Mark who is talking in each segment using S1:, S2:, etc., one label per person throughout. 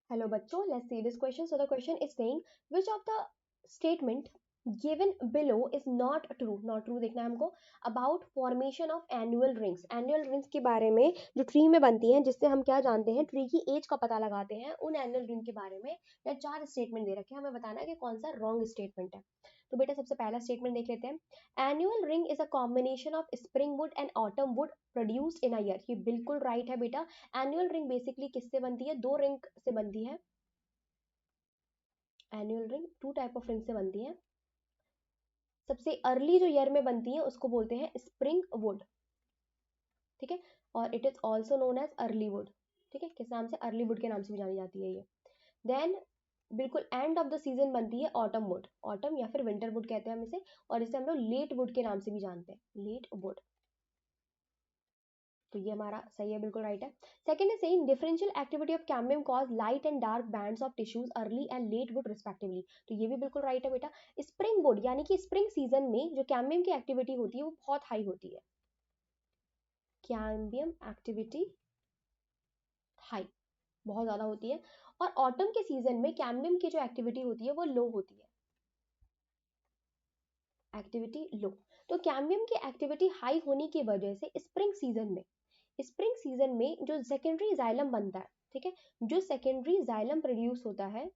S1: Hello bachcho, let's see this question. So the question is saying which of the statement given below is not true. Not true देखना है हमको. About formation of annual rings. Annual rings के बारे में जो tree में बनती हैं, जिससे हम क्या जानते हैं, ट्री की एज का पता लगाते हैं, उन एनुअल रिंग के बारे में या 4 स्टेटमेंट दे रखे हैं, हमें बताना है कि कौन सा रॉन्ग स्टेटमेंट है. तो बेटा सबसे पहला स्टेटमेंट देख लेते हैं. Annual ring is a combination of spring would and autumn would produced in a year. ये बिल्कुल राइट है बेटा. एनुअल रिंग बेसिकली किससे बनती है? 2 रिंग से बनती है. Annual ring 2 type of ring से बनती है. सबसे अर्ली जो ईयर में बनती है उसको बोलते हैं स्प्रिंग वुड. ठीक है. और it is also known as early wood. ठीक है. किस नाम से? अर्ली वुड के नाम से भी जानी जाती है ये. देन बिल्कुल एंड ऑफ द सीजन बनती है ऑटम वुड. ऑटम या फिर विंटर वुड कहते हैं हम इसे, और इसे हम लोग लेट वुड के नाम से भी जानते हैं, लेट वुड. तो ये हमारा सही है, बिल्कुल राइट है. सेकंड है saying differential activity of cambium cause light and dark bands of tissues early and late wood respectively. तो ये भी बिल्कुल राइट है बेटा. स्प्रिंग वुड यानी कि स्प्रिंग सीजन में जो कैम्बियम की एक्टिविटी होती है वो बहुत हाई होती है. कैम्बियम एक्टिविटी हाई, बहुत ज्यादा होती है. और ऑटम के सीजन में कैम्बियम की जो एक्टिविटी होती है वो लो होती है, एक्टिविटी लो. तो कैम्बियम की एक्टिविटी हाई होने की वजह से स्प्रिंग सीजन में जो सेकेंडरी जाइलम बनता है, ठीक है, जो सेकेंडरी जाइलम प्रोड्यूस होता है,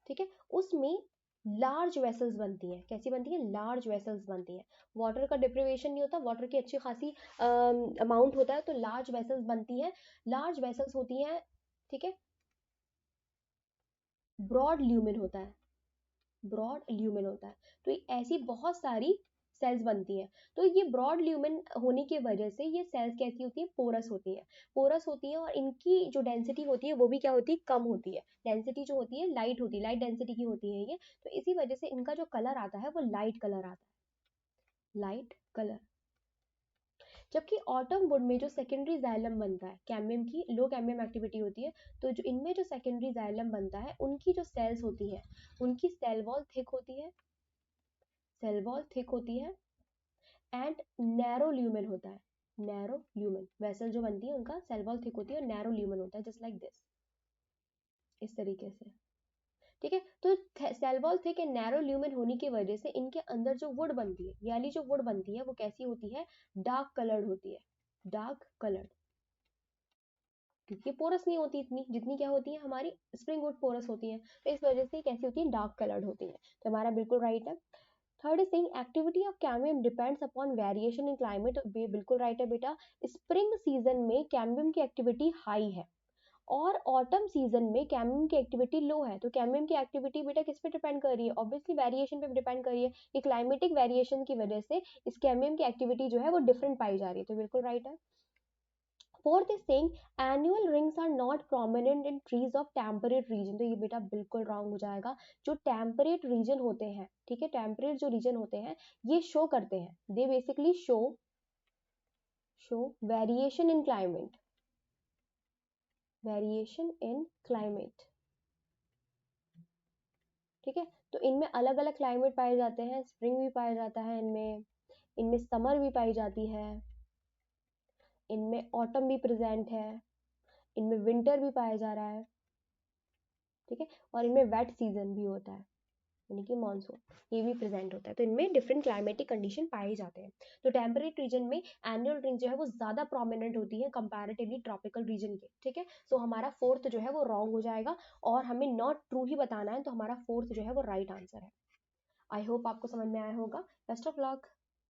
S1: ठीक है, उसमें लार्ज वेसल्स बनती हैं. कैसी बनती हैं? लार्ज वेसल्स बनती हैं. वाटर का डिप्रिवेशन नहीं होता, वाटर की अच्छी खासी अमाउंट होता है, तो लार्ज वेसल्स बनती हैं. लार्ज वेसल्स होती हैं, ठीक है. ब्रॉड ल्यूमेन होता है, ब्रॉड ल्यूमेन होता है. तो ऐसी बहुत सारी सेल्स बनती हैं. तो ये ब्रॉड ल्यूमेन होने की वजह से ये सेल्स कैसी होती है? पोरस होती है. पोरस होती है और इनकी जो डेंसिटी होती है वो भी क्या होती है? कम होती है. डेंसिटी जो होती है लाइट होती है, लाइट डेंसिटी की होती है ये. तो इसी वजह से इनका जो कलर आता है वो लाइट कलर आता है, लाइट कलर. जबकि ऑटम वुड में जो सेकेंडरी जाइलम बनता है, कैम्बियम की लो कैम्बियम एक्टिविटी होती है, तो जो इनमें जो सेकेंडरी जाइलम बनता है उनकी जो सेल्स होती है, उनकी सेल वॉल थिक होती है, सेल वॉल थिक होती है. एंड नैरो ल्यूमेन होता है, नैरो ल्यूमेन वेसल जो बनती है उनका सेल वॉल थिक होती है और नैरो ल्यूमेन होता है, जस्ट लाइक दिस, इस तरीके से. ठीक है. तो cell wall thick and narrow lumen होने की वजह से इनके अंदर जो वुड बनती है, यानी जो वुड बनती है वो कैसी होती है? डार्क कलर्ड होती है, डार्क कलर्ड. क्योंकि पोरस नहीं होती इतनी जितनी क्या होती है हमारी स्प्रिंग वुड पोरस होती है, तो इस वजह से कैसी होती है? डार्क कलर्ड होती है. तो हमारा बिल्कुल राइट है. Third is saying activity of cambium depends upon variation in climate. बिल्कुल राइट है बेटा. स्प्रिंग सीजन में कैम्बियम की एक्टिविटी हाई है और ऑटम सीजन में कैम्बियम की एक्टिविटी लो है. तो कैम्बियम की एक्टिविटी बेटा किस पे डिपेंड कर रही है? ऑब्वियसली वेरिएशन पे डिपेंड कर रही है. ये क्लाइमेटिक वेरिएशन की वजह से इस कैम्बियम की एक्टिविटी जो है वो डिफरेंट पाई जा रही है. तो बिल्कुल राइट है. Fourth is saying annual rings are not prominent in trees of temperate region. तो ये बेटा बिल्कुल रॉन्ग हो जाएगा. जो टेम्परेट रीजन होते हैं, ठीक है, टेम्परेट जो रीजन होते हैं ये शो करते हैं, they basically show variation in climate, variation in climate. ठीक है. तो इनमें अलग अलग क्लाइमेट पाए जाते हैं, स्प्रिंग भी पाया जाता है इनमें, इनमें समर भी पाई जाती है, इनमें ऑटम भी प्रेजेंट है, इनमें विंटर भी पाया जा रहा है. ठीक है. और इनमें वेट सीजन भी होता है, यानी कि मानसून, ये भी प्रेजेंट होता है. तो इनमें डिफरेंट क्लाइमेटिक कंडीशन पाए जाते हैं. तो टेम्परेट रीजन में एनुअल रिंग जो है वो ज्यादा प्रोमिनेंट होती है कंपैरेटिवली ट्रॉपिकल रीजन के. ठीक है. सो हमारा फोर्थ जो है वो रॉन्ग हो जाएगा और हमें नॉट ट्रू ही बताना है. तो हमारा फोर्थ जो है वो राइट आंसर है. आई होप आपको समझ में आया होगा. Best of luck.